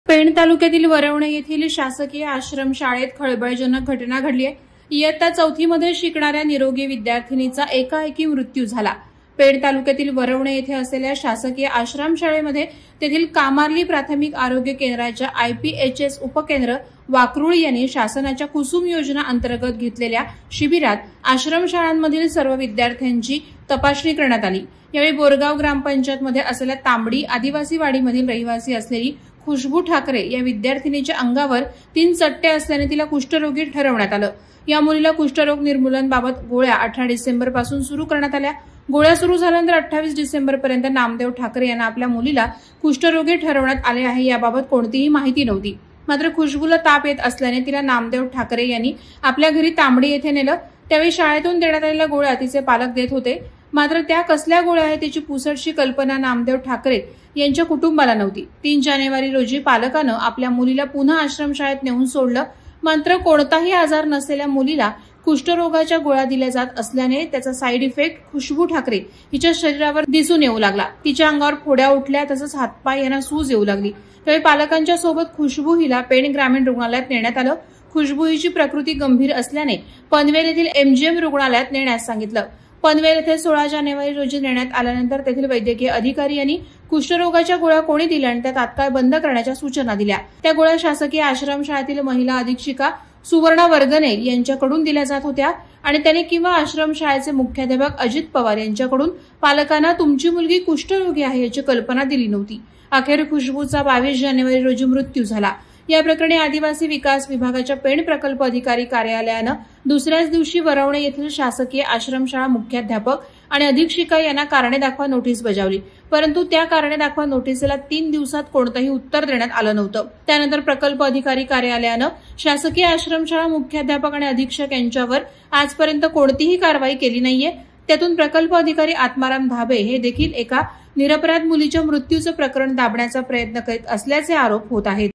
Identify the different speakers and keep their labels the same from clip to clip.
Speaker 1: पेण तालुक्यातील वरवणे येथील शासकीय आश्रमशाळेत खळबळजनक घटना घडली आहे। इयत्ता 4थी मध्ये शिकणाऱ्या निरोगी विद्यार्थिनीचा एकाएकी मृत्यू झाला। पेण तालुक्यातील वरवणे येथे असलेल्या शासकीय आश्रमशाळेमध्ये तेथील कामार्ली प्राथमिक आरोग्य केंद्राच्या IPHS उपकेंद्र वाकरूळ यांनी शासनाच्या कुसुम योजना अंतर्गत घेतलेल्या शिबिरात आश्रमशाळांमधील सर्व विद्यार्थ्यांची तपासणी करण्यात आली। यावेळी बोरगाव ग्रामपंचायतमध्ये असलेल्या तांबडी आदिवासी वाडीमधील रहिवासी असलेली खुशबू ठाकरे या विद्यार्थिनीच्या अंगावर 3 चट्टे असल्याने तिला कुष्ठरोगी ठरवण्यात आलं। या मुलीला कुष्ठरोग निर्मूलन बाबत गोळ्या 18 डिसेंबर पासून सुरू करण्यात आल्या। गोळ्या सुरू झाल्यानंतर 28 डिसेंबर पर्यंत नामदेव ठाकरे यांना आपल्या मुलीला कुष्ठरोगी ठरवण्यात आले आहे याबाबत कोणतीही माहिती नव्हती। मात्र खुशबूला ताप येत असल्याने तिला नामदेव ठाकरे यांनी आपल्या घरी तांबडी येथे नेलं। त्यावेळी शाळेतून देण्यात आलेल्या गोळ्या तिचे पालक देत होते, मात्र त्या कसल्या गोळ्या आहेत त्याची पुसटशी कल्पना नामदेव ठाकरे यांच्या कुटुंबाला नव्हती। 3 जानेवारी रोजी पालकानं आपल्या मुलीला पुन्हा आश्रमशाळेत नेऊन सोडलं, मात्र कोणताही आजार नसलेल्या मुलीला कुष्ठरोगाच्या गोळ्या दिल्या जात असल्याने त्याचा साईड इफेक्ट खुशबू ठाकरे हिच्या शरीरावर दिसून येऊ लागला। तिच्या अंगावर फोड्या उठल्या, तसंच हातपाय यांना सूज येऊ लागली। त्यावेळी पालकांच्या सोबत खुशबू हिला पेण ग्रामीण रुग्णालयात नेण्यात आलं। खुशबू हिची प्रकृती गंभीर असल्याने पनवेल येथील MGM रुग्णालयात नेण्यास सांगितलं। पनवेल येथे 16 जानेवारी रोजी नेण्यात आल्यानंतर तेथील वैद्यकीय अधिकारी यांनी कुष्ठरोगाच्या गोळ्या कोणी दिल्या आणि त्या तात्काळ बंद करण्याच्या सूचना दिल्या। त्या गोळ्या शासकीय आश्रमशाळेतील महिला अधीक्षिका सुवर्णा वर्गणे यांच्याकडून दिल्या जात होत्या आणि त्याने किंवा आश्रमशाळेचे मुख्याध्यापक अजित पवार यांच्याकडून पालकांना तुमची मुलगी कुष्ठरोगी आहे याची कल्पना दिली नव्हती। अखेर खुशबूचा 22 जानेवारी रोजी मृत्यू झाला। या प्रकरणी आदिवासी विकास विभागाच्या पेण प्रकल्प अधिकारी कार्यालयानं दुसऱ्याच दिवशी वरवणे येथील शासकीय आश्रमशाळा मुख्याध्यापक आणि अधीक्षिका यांना कारणे दाखवा नोटीस बजावली, परंतु त्या कारणे दाखवा नोटीसला 3 दिवसात कोणतंही उत्तर देण्यात आलं नव्हतं। त्यानंतर प्रकल्प अधिकारी कार्यालयानं शासकीय आश्रमशाळा मुख्याध्यापक आणि अधीक्षक यांच्यावर आजपर्यंत कोणतीही कारवाई केली नाहीये। त्यातून प्रकल्प अधिकारी आत्माराम धाबे हे देखील एका निरपराध मुलीच्या मृत्यूचं प्रकरण दाबण्याचा प्रयत्न करीत असल्याचे आरोप होत आहेत।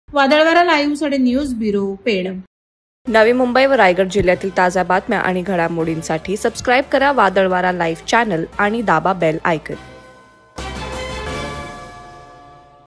Speaker 1: वादळवारा लाईव्हसाठी न्यूज ब्युरो पेण।
Speaker 2: नवी मुंबई व रायगड जिल्ह्यातील ताज्या बातम्या आणि घडामोडींसाठी सबस्क्राईब करा वादळवारा लाईव्ह चॅनल आणि दाबा बेल आयकॉन।